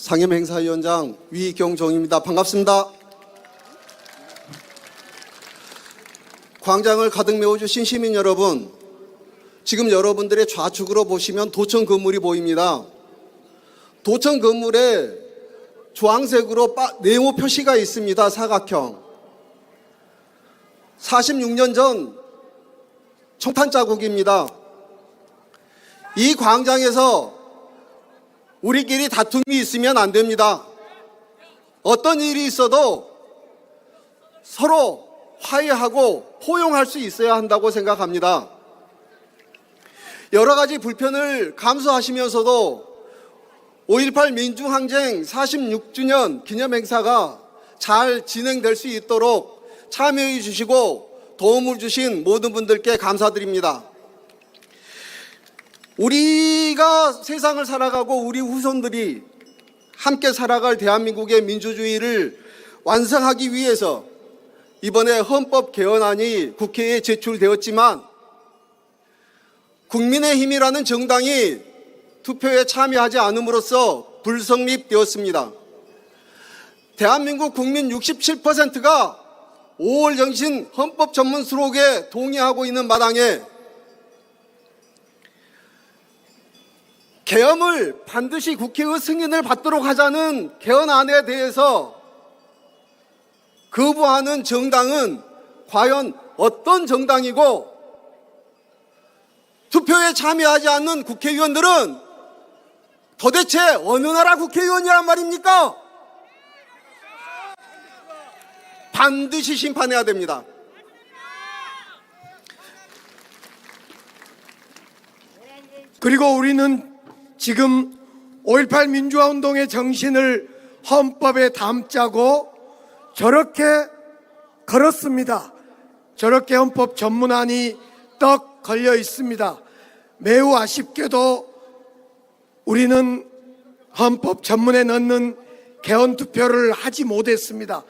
상임행사위원장 위경종입니다. 반갑습니다. 광장을 가득 메워주신 시민 여러분, 지금 여러분들의 좌측으로 보시면 도청 건물이 보입니다. 도청 건물에 주황색으로 네모 표시가 있습니다. 사각형. 46년 전 총탄 자국입니다. 이 광장에서 우리끼리 다툼이 있으면 안 됩니다. 어떤 일이 있어도 서로 화해하고 포용할 수 있어야 한다고 생각합니다. 여러 가지 불편을 감수하시면서도 5.18 민주항쟁 46주년 기념행사가 잘 진행될 수 있도록 참여해 주시고 도움을 주신 모든 분들께 감사드립니다. 우리가 세상을 살아가고 우리 후손들이 함께 살아갈 대한민국의 민주주의를 완성하기 위해서 이번에 헌법 개헌안이 국회에 제출되었지만 국민의힘이라는 정당이 투표에 참여하지 않음으로써 불성립되었습니다. 대한민국 국민 67%가 5월 정신 헌법 전문 수록에 동의하고 있는 마당에 개헌을 반드시 국회의 승인을 받도록 하자는 개헌안에 대해서 거부하는 정당은 과연 어떤 정당이고, 투표에 참여하지 않는 국회의원들은 도대체 어느 나라 국회의원이란 말입니까? 반드시 심판해야 됩니다. 그리고 우리는 지금 5.18 민주화 운동의 정신을 헌법에 담자고 저렇게 걸었습니다. 저렇게 헌법 전문안이 떡 걸려 있습니다. 매우 아쉽게도 우리는 헌법 전문에 넣는 개헌 투표를 하지 못했습니다.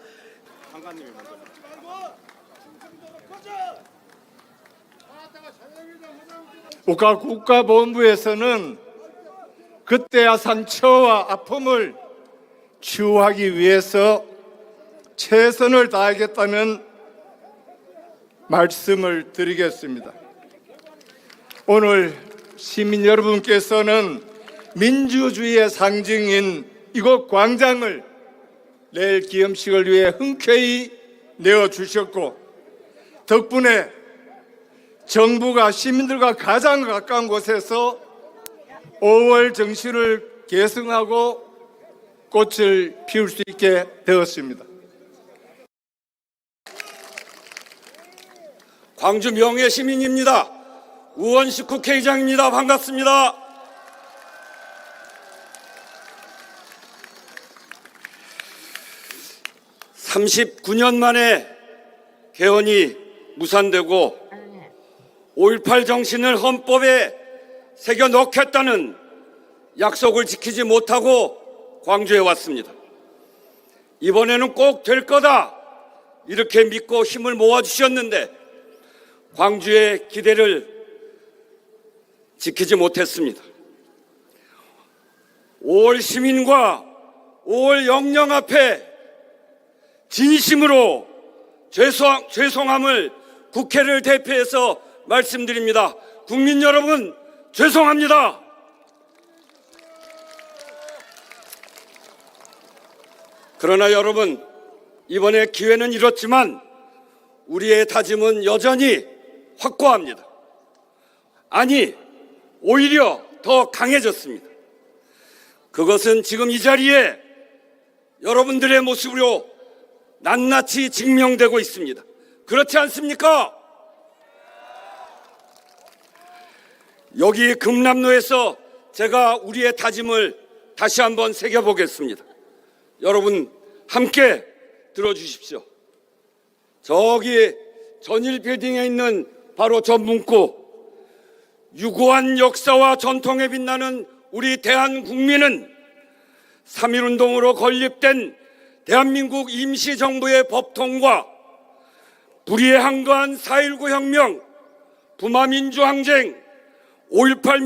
국가본부에서는 그때의 상처와 아픔을 치유하기 위해서 최선을 다하겠다는 말씀을 드리겠습니다. 오늘 시민 여러분께서는 민주주의의 상징인 이곳 광장을 내일 기념식을 위해 흔쾌히 내어주셨고, 덕분에 정부가 시민들과 가장 가까운 곳에서 5월 정신을 계승하고 꽃을 피울 수 있게 되었습니다. 광주 명예시민입니다. 우원식 국회의장입니다. 반갑습니다. (39년) 만에 개헌이 무산되고 5.18 정신을 헌법에 새겨 넣겠다는 약속을 지키지 못하고 광주에 왔습니다. 이번에는 꼭 될 거다, 이렇게 믿고 힘을 모아주셨는데 광주의 기대를 지키지 못했습니다. 5월 시민과 5월 영령 앞에 진심으로 죄송함을 국회를 대표해서 말씀드립니다. 국민 여러분, 죄송합니다. 그러나 여러분, 이번에 기회는 잃었지만 우리의 다짐은 여전히 확고합니다. 아니, 오히려 더 강해졌습니다. 그것은 지금 이 자리에 여러분들의 모습으로 낱낱이 증명되고 있습니다. 그렇지 않습니까? 여기 금남로에서 제가 우리의 다짐을 다시 한번 새겨보겠습니다. 여러분 함께 들어주십시오. 저기 전일 빌딩에 있는 바로 저 문구, 유구한 역사와 전통에 빛나는 우리 대한국민은 3.1운동으로 건립된 대한민국 임시정부의 법통과 불의에 한가한 4.19 혁명, 부마민주항쟁, 5.18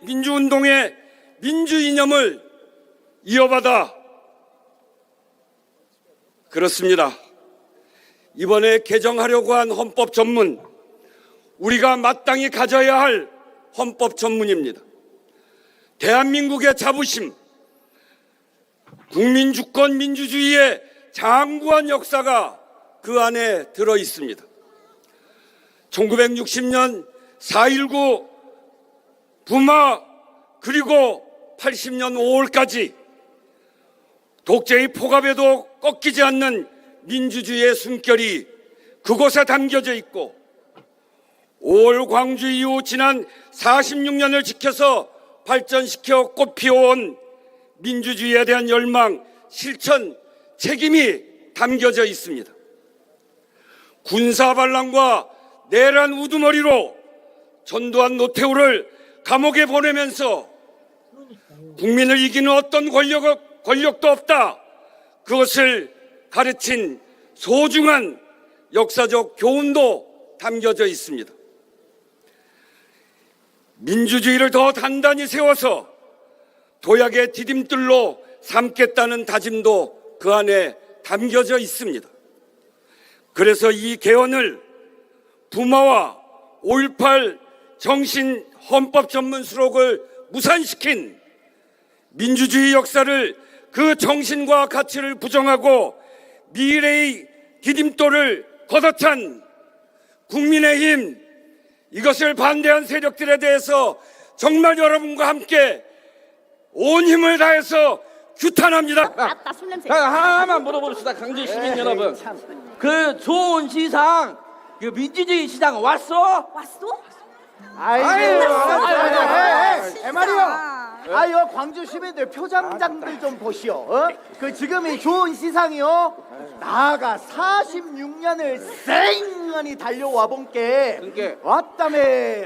민주운동의 민주 이념을 이어받아 그렇습니다. 이번에 개정하려고 한 헌법 전문, 우리가 마땅히 가져야 할 헌법 전문입니다. 대한민국의 자부심, 국민주권 민주주의의 장구한 역사가 그 안에 들어 있습니다. 1960년 4.19 부마, 그리고 80년 5월까지 독재의 폭압에도 꺾이지 않는 민주주의의 숨결이 그곳에 담겨져 있고, 5월 광주 이후 지난 46년을 지켜서 발전시켜 꽃피워온 민주주의에 대한 열망, 실천, 책임이 담겨져 있습니다. 군사반란과 내란 우두머리로 전두환 노태우를 감옥에 보내면서 국민을 이기는 어떤 권력도 없다, 그것을 가르친 소중한 역사적 교훈도 담겨져 있습니다. 민주주의를 더 단단히 세워서 도약의 디딤돌로 삼겠다는 다짐도 그 안에 담겨져 있습니다. 그래서 이 개헌을 부마와 5.18 정신 헌법 전문 수록을 무산시킨, 민주주의 역사를, 그 정신과 가치를 부정하고 미래의 디딤돌을 걷어찬 국민의힘, 이것을 반대한 세력들에 대해서 정말 여러분과 함께 온 힘을 다해서 규탄합니다. 아따 술 냄새. 하나만 물어봅시다, 강주 시민 여러분. 그 좋은 시상, 그 민주주의 시장 왔어? 왔어? 말이요. 아유, 광주 시민들 표정장들 좀 보시오. 어? 그 지금 이 좋은 시상이요. 나가 46년을 쌩하니 달려와 본게 그게 왔다며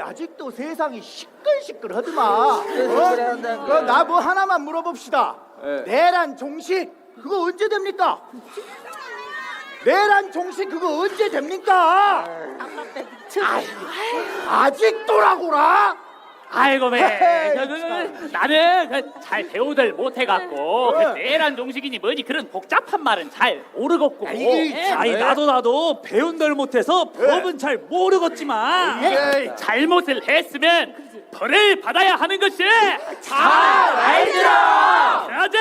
아직도 세상이 시끌시끌하더만. 어? 나 뭐 하나만 물어봅시다. 내란 종식 그거 언제 됩니까? 내란 종식 그거 언제 됩니까? 아직도라고라? 아이고 매 나는 잘 배우들 못해갖고 그 내란 종식이니 뭐니 그런 복잡한 말은 잘 모르겠고. 아니 나도 배운들 못해서 법은 잘 모르겠지만 잘못을 했으면 벌을 받아야 하는 것이 잘 알죠. 그러지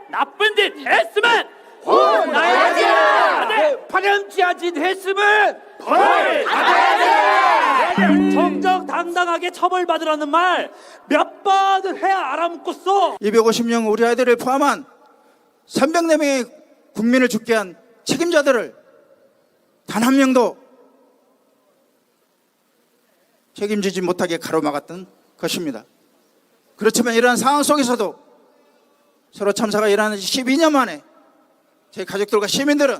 나쁜 짓 했으면 혼나야지. 파렴치한 짓 했으면 벌 받아야지. 정정당당하게 처벌받으라는 말 몇 번을 해야 알아먹겠어. 250명 우리 아이들을 포함한 304명의 국민을 죽게 한 책임자들을 단 한 명도 책임지지 못하게 가로막았던 것입니다. 그렇지만 이러한 상황 속에서도 세월호 참사가 일어난 지 12년 만에 제 가족들과 시민들은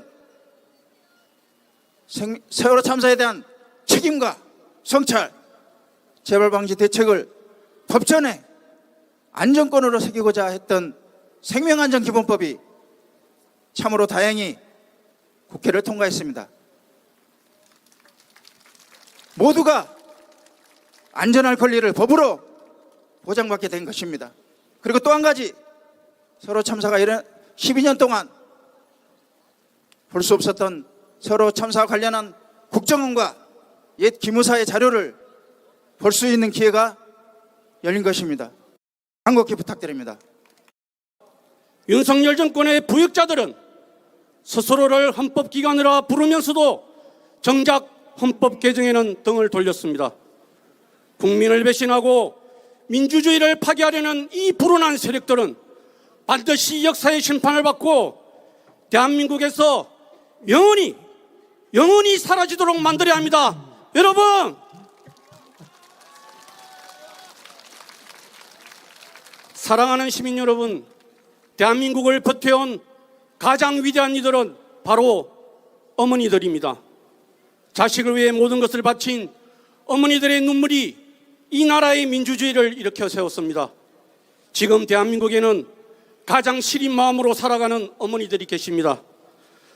세월호 참사에 대한 책임과 성찰, 재발 방지 대책을 법전에 안전권으로 새기고자 했던 생명안전기본법이 참으로 다행히 국회를 통과했습니다. 모두가 안전할 권리를 법으로 보장받게 된 것입니다. 그리고 또 한 가지, 세월호 참사가 일어난 12년 동안 볼 수 없었던 세월호 참사와 관련한 국정원과 옛 기무사의 자료를 볼 수 있는 기회가 열린 것입니다. 간곡히 부탁드립니다. 윤석열 정권의 부역자들은 스스로를 헌법기관이라 부르면서도 정작 헌법 개정에는 등을 돌렸습니다. 국민을 배신하고 민주주의를 파괴하려는 이 불운한 세력들은 반드시 역사의 심판을 받고 대한민국에서 영원히 사라지도록 만들어야 합니다. 여러분, 사랑하는 시민 여러분, 대한민국을 버텨온 가장 위대한 이들은 바로 어머니들입니다. 자식을 위해 모든 것을 바친 어머니들의 눈물이 이 나라의 민주주의를 일으켜 세웠습니다. 지금 대한민국에는 가장 시린 마음으로 살아가는 어머니들이 계십니다.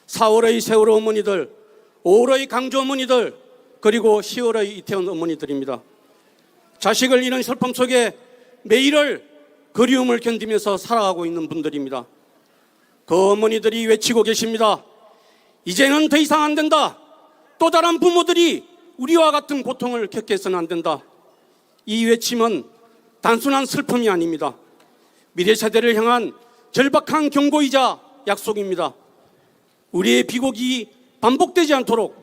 4월의 세월호 어머니들, 5월의 강주 어머니들, 그리고 10월의 이태원 어머니들입니다. 자식을 잃은 슬픔 속에 매일을 그리움을 견디면서 살아가고 있는 분들입니다. 그 어머니들이 외치고 계십니다. 이제는 더 이상 안 된다. 또 다른 부모들이 우리와 같은 고통을 겪게 해서는 안 된다. 이 외침은 단순한 슬픔이 아닙니다. 미래 세대를 향한 절박한 경고이자 약속입니다. 우리의 비극이 반복되지 않도록,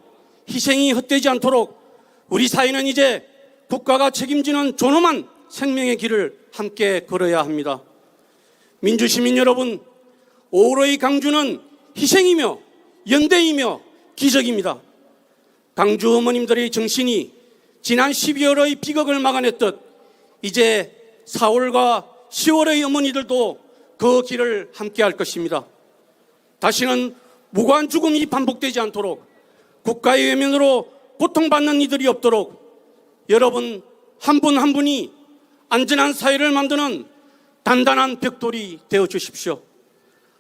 희생이 헛되지 않도록 우리 사회는 이제 국가가 책임지는 존엄한 생명의 길을 함께 걸어야 합니다. 민주시민 여러분, 5월의 강주는 희생이며 연대이며 기적입니다. 강주 어머님들의 정신이 지난 12월의 비극을 막아냈듯 이제 4월과 10월의 어머니들도 그 길을 함께 할 것입니다. 다시는 무고한 죽음이 반복되지 않도록, 국가의 외면으로 고통받는 이들이 없도록 여러분 한 분 한 분이 안전한 사회를 만드는 단단한 벽돌이 되어 주십시오.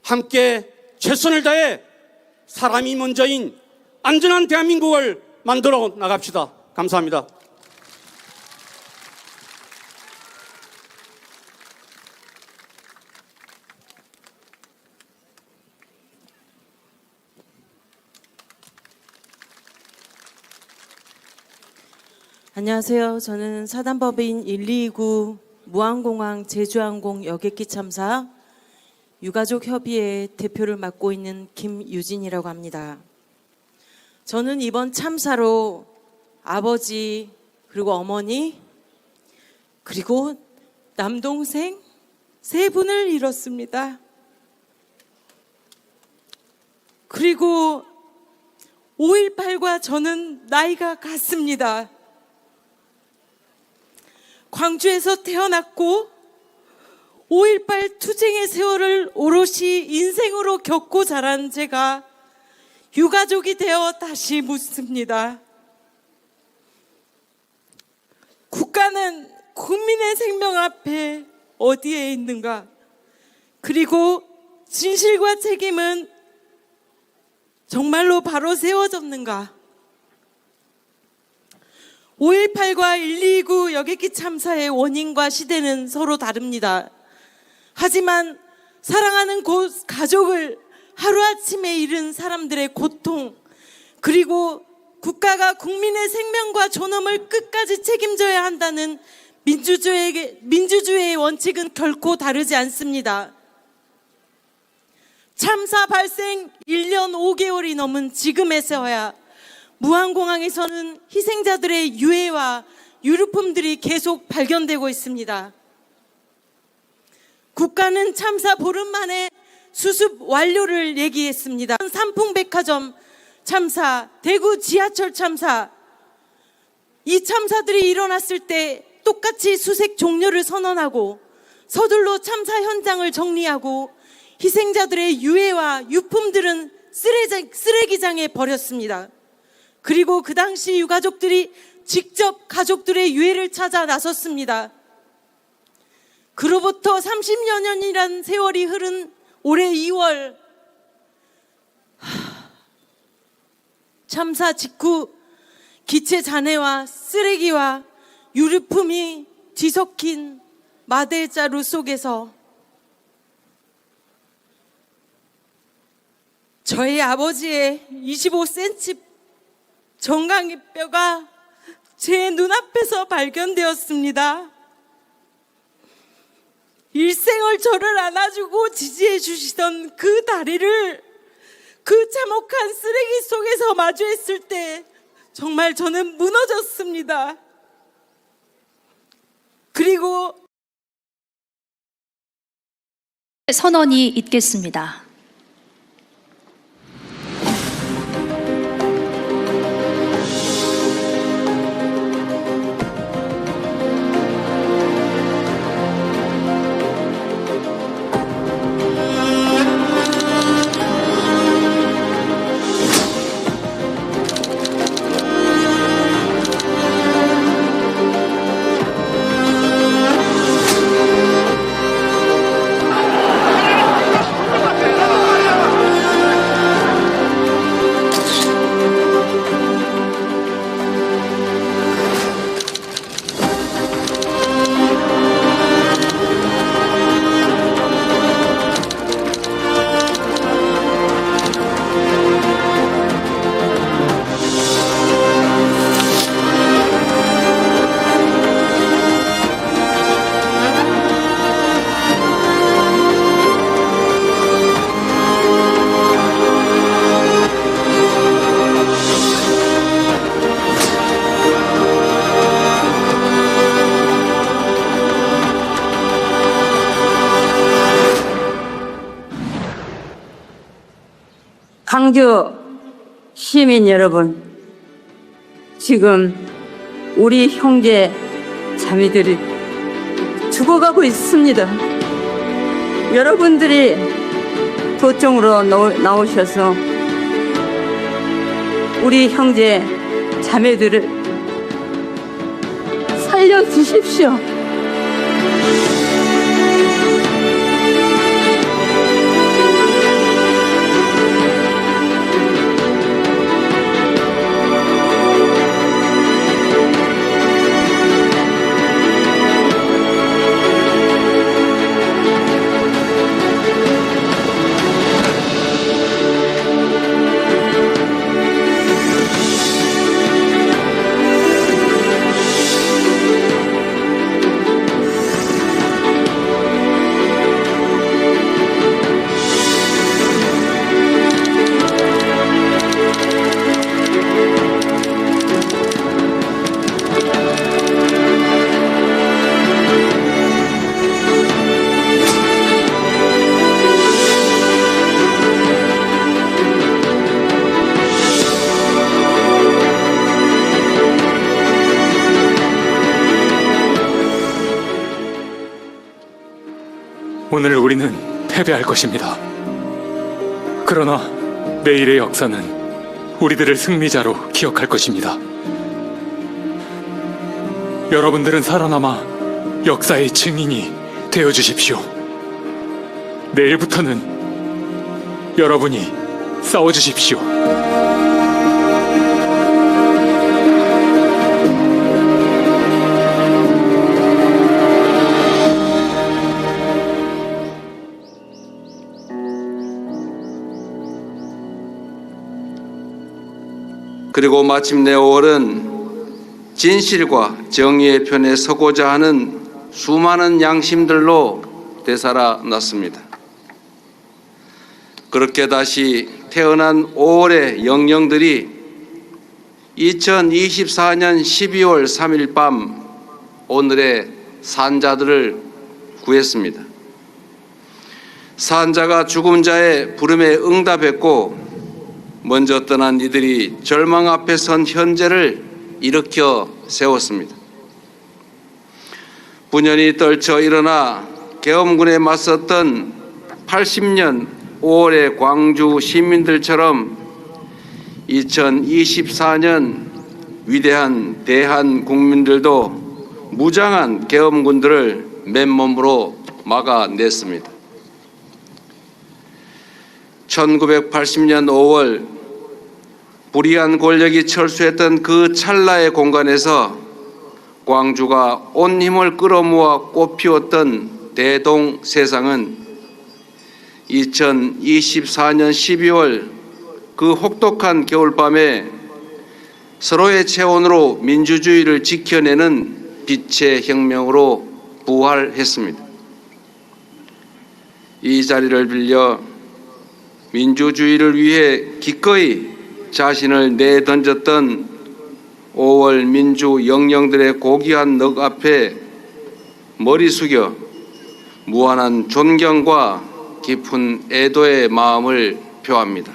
함께 최선을 다해 사람이 먼저인 안전한 대한민국을 만들어 나갑시다. 감사합니다. 안녕하세요. 저는 사단법인 129 무안공항 제주항공 여객기 참사 유가족협의회 대표를 맡고 있는 김유진이라고 합니다. 저는 이번 참사로 아버지 그리고 어머니 그리고 남동생 3분을 잃었습니다. 그리고 5.18과 저는 나이가 같습니다. 광주에서 태어났고 5.18 투쟁의 세월을 오롯이 인생으로 겪고 자란 제가 유가족이 되어 다시 묻습니다. 국가는 국민의 생명 앞에 어디에 있는가? 그리고 진실과 책임은 정말로 바로 세워졌는가? 5.18과 129 여객기 참사의 원인과 시대는 서로 다릅니다. 하지만 사랑하는 가족을 하루아침에 잃은 사람들의 고통, 그리고 국가가 국민의 생명과 존엄을 끝까지 책임져야 한다는 민주주의의 원칙은 결코 다르지 않습니다. 참사 발생 1년 5개월이 넘은 지금에서야 무안공항에서는 희생자들의 유해와 유류품들이 계속 발견되고 있습니다. 국가는 참사 보름 만에 수습 완료를 얘기했습니다. 삼풍백화점 참사, 대구 지하철 참사, 이 참사들이 일어났을 때 똑같이 수색 종료를 선언하고 서둘러 참사 현장을 정리하고 희생자들의 유해와 유품들은 쓰레기장에 버렸습니다. 그리고 그 당시 유가족들이 직접 가족들의 유해를 찾아 나섰습니다. 그로부터 30여 년이란 세월이 흐른 올해 2월, 참사 직후 기체 잔해와 쓰레기와 유류품이 뒤섞인 마대자루 속에서 저희 아버지의 25cm 정강이 뼈가 제 눈앞에서 발견되었습니다. 일생을 저를 안아주고 지지해 주시던 그 다리를 그 참혹한 쓰레기 속에서 마주했을 때 정말 저는 무너졌습니다. 그리고 선언이 있겠습니다. 광주 시민 여러분, 지금 우리 형제 자매들이 죽어가고 있습니다. 여러분들이 도청으로 나오셔서 우리 형제 자매들을 살려주십시오. 오늘 우리는 패배할 것입니다. 그러나 내일의 역사는 우리들을 승리자로 기억할 것입니다. 여러분들은 살아남아 역사의 증인이 되어 주십시오. 내일부터는 여러분이 싸워 주십시오. 그리고 마침내 5월은 진실과 정의의 편에 서고자 하는 수많은 양심들로 되살아났습니다. 그렇게 다시 태어난 5월의 영령들이 2024년 12월 3일 밤 오늘의 산자들을 구했습니다. 산자가 죽은 자의 부름에 응답했고 먼저 떠난 이들이 절망 앞에 선 현재를 일으켜 세웠습니다. 분연히 떨쳐 일어나 계엄군에 맞섰던 80년 5월의 광주 시민들처럼 2024년 위대한 대한 국민들도 무장한 계엄군들을 맨몸으로 막아냈습니다. 1980년 5월 불의한 권력이 철수했던 그 찰나의 공간에서 광주가 온 힘을 끌어모아 꽃피웠던 대동세상은 2024년 12월 그 혹독한 겨울밤에 서로의 체온으로 민주주의를 지켜내는 빛의 혁명으로 부활했습니다. 이 자리를 빌려 민주주의를 위해 기꺼이 자신을 내던졌던 5월 민주 영령들의 고귀한 넋 앞에 머리 숙여 무한한 존경과 깊은 애도의 마음을 표합니다.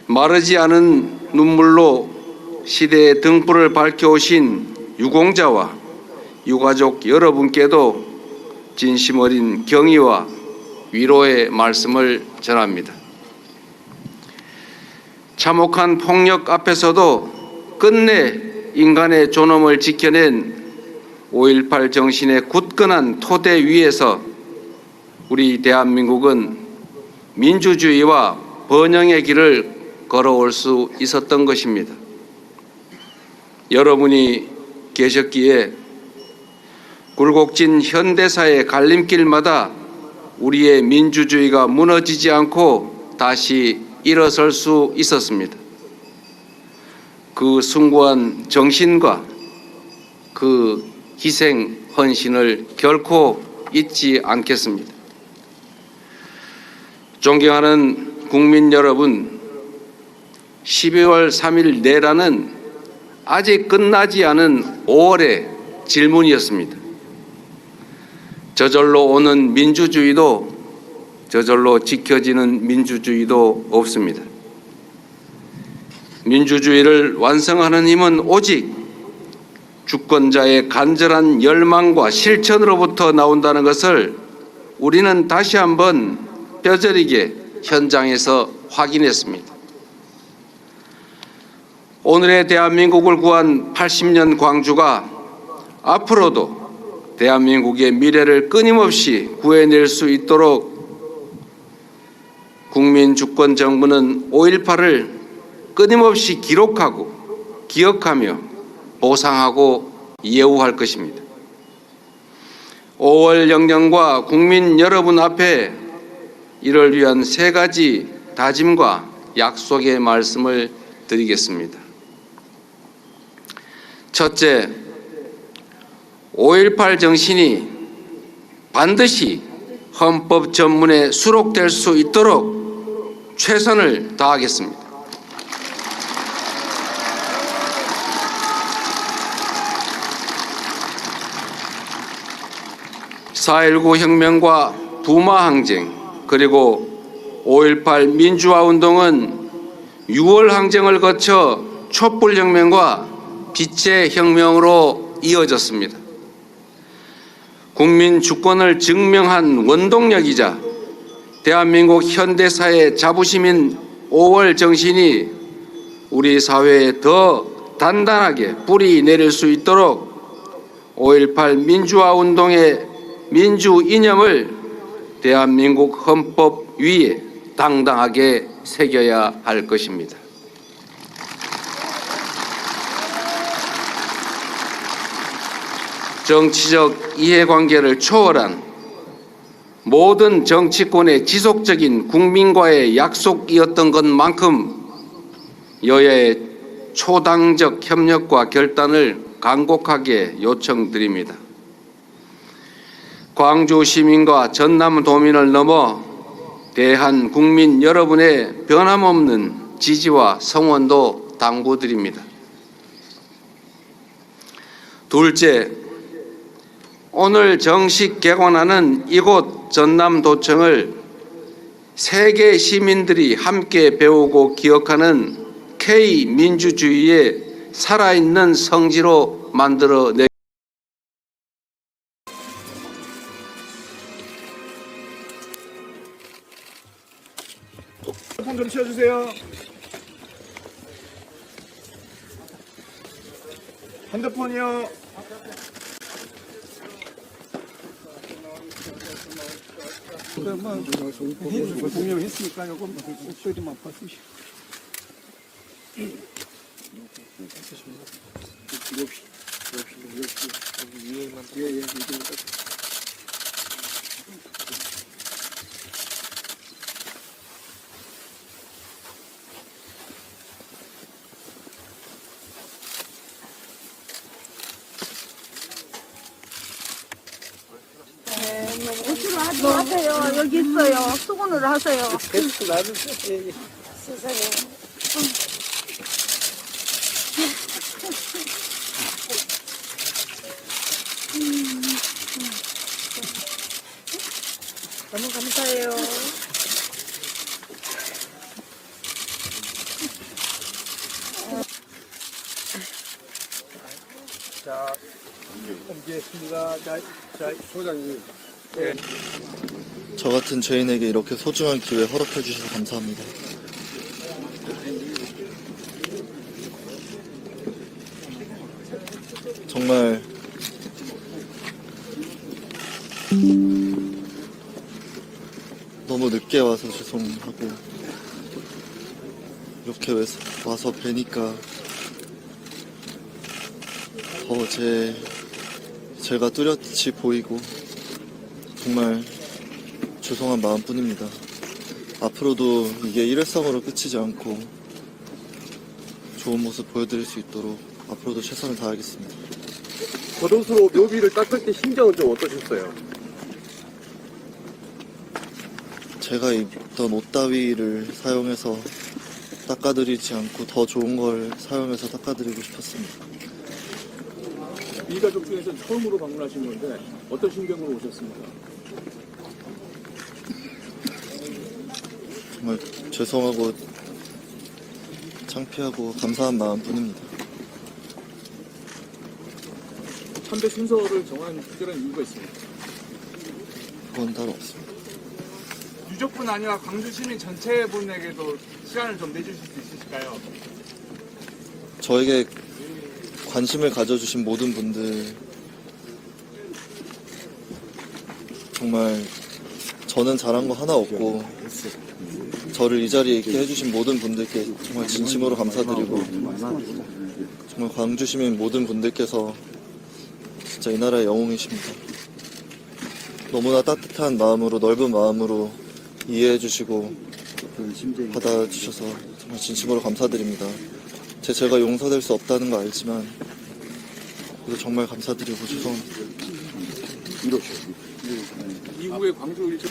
마르지 않은 눈물로 시대의 등불을 밝혀오신 유공자와 유가족 여러분께도 진심 어린 경의와 위로의 말씀을 전합니다. 참혹한 폭력 앞에서도 끝내 인간의 존엄을 지켜낸 5.18 정신의 굳건한 토대 위에서 우리 대한민국은 민주주의와 번영의 길을 걸어올 수 있었던 것입니다. 여러분이 계셨기에 굴곡진 현대사의 갈림길마다 우리의 민주주의가 무너지지 않고 다시 일어설 수 있었습니다. 그 숭고한 정신과 그 희생, 헌신을 결코 잊지 않겠습니다. 존경하는 국민 여러분, 12월 3일 내라는 아직 끝나지 않은 5월의 질문이었습니다. 저절로 오는 민주주의도 저절로 지켜지는 민주주의도 없습니다. 민주주의를 완성하는 힘은 오직 주권자의 간절한 열망과 실천으로부터 나온다는 것을 우리는 다시 한번 뼈저리게 현장에서 확인했습니다. 오늘의 대한민국을 구한 80년 광주가 앞으로도 대한민국의 미래를 끊임없이 구해낼 수 있도록 국민주권정부는 5.18을 끊임없이 기록하고 기억하며 보상하고 예우할 것입니다. 5월 영령과 국민 여러분 앞에 이를 위한 3가지 다짐과 약속의 말씀을 드리겠습니다. 첫째, 5.18 정신이 반드시 헌법 전문에 수록될 수 있도록 최선을 다하겠습니다. 4.19 혁명과 부마 항쟁 그리고 5.18 민주화 운동은 6월 항쟁을 거쳐 촛불혁명과 빛의 혁명으로 이어졌습니다. 국민 주권을 증명한 원동력이자 대한민국 현대사의 자부심인 5월 정신이 우리 사회에 더 단단하게 뿌리 내릴 수 있도록 5.18 민주화 운동의 민주 이념을 대한민국 헌법 위에 당당하게 새겨야 할 것입니다. 정치적 이해관계를 초월한 모든 정치권의 지속적인 국민과의 약속이었던 것만큼 여야의 초당적 협력과 결단을 간곡하게 요청드립니다. 광주 시민과 전남 도민을 넘어 대한 국민 여러분의 변함없는 지지와 성원도 당부드립니다. 둘째, 오늘 정식 개관하는 이곳 전남도청을 세계 시민들이 함께 배우고 기억하는 K민주주의의 살아있는 성지로 만들어내 폰 좀 치워주세요. 핸드폰이요. 공명했으니까 이거 목소리만 바꾸시오. 오시로 하지 마세요. 여기 있어요. 수건으로 하세요. 세상에. 너무 감사해요. 자, 공개했습니다. 자, 소장님. 저 같은 죄인에게 이렇게 소중한 기회 허락해 주셔서 감사합니다. 정말 너무 늦게 와서 죄송하고 이렇게 와서 뵈니까 더 제가 뚜렷이 보이고 정말 죄송한 마음뿐입니다. 앞으로도 이게 일회성으로 끝이지 않고 좋은 모습 보여드릴 수 있도록 앞으로도 최선을 다하겠습니다. 겉옷으로 묘비를 닦을 때 심정은 좀 어떠셨어요? 제가 입던 옷 따위를 사용해서 닦아드리지 않고 더 좋은 걸 사용해서 닦아드리고 싶었습니다. 이 가족 중에서 처음으로 방문하신 건데 어떤 심경으로 오셨습니까? 정말 죄송하고 창피하고 감사한 마음뿐입니다. 참배 순서를 정한 특별한 이유가 있습니다. 그건 따로 없습니다. 유족뿐 아니라 광주 시민 전체 분에게도 시간을 좀 내주실 수 있으실까요? 저에게 관심을 가져주신 모든 분들 정말 저는 잘한 거 하나 없고 저를 이 자리에 있게 해주신 모든 분들께 정말 진심으로 감사드리고 정말 광주 시민 모든 분들께서 진짜 이 나라의 영웅이십니다. 너무나 따뜻한 마음으로 넓은 마음으로 이해해 주시고 받아주셔서 정말 진심으로 감사드립니다. 제가 용서될 수 없다는 거 알지만 그래도 정말 감사드리고 죄송합니다. 이후에 광주 일주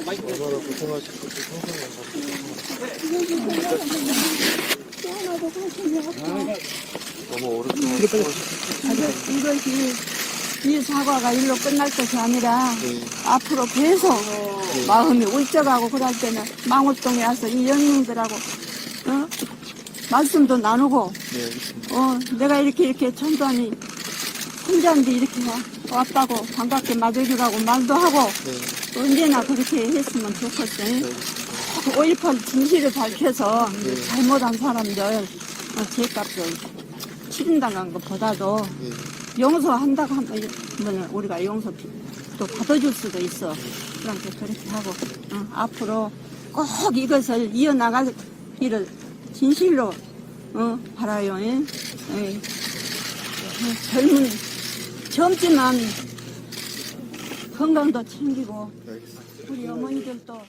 얼마나 고생하셨고 너무 오랫동안 이것이 이 사과가 일로 끝날 것이 아니라 앞으로 계속 마음이 울적하고 그럴 때는 망울동에 와서 이 연인들하고 말씀도 나누고 내가 이렇게 전두환이 혼자인데 이렇게 왔다고 반갑게 맞아주라고 말도 하고 언제나 그렇게 했으면 좋겠어요. 5.18 진실을 밝혀서 잘못한 사람들 죄값을 치른다는 것보다도 용서한다고 하면 우리가 용서 또 받아줄 수도 있어. 그러니까 그렇게 하고 앞으로 꼭 이것을 이어나가기를 진실로 바라요. 젊지만 건강도 챙기고 우리 어머니들도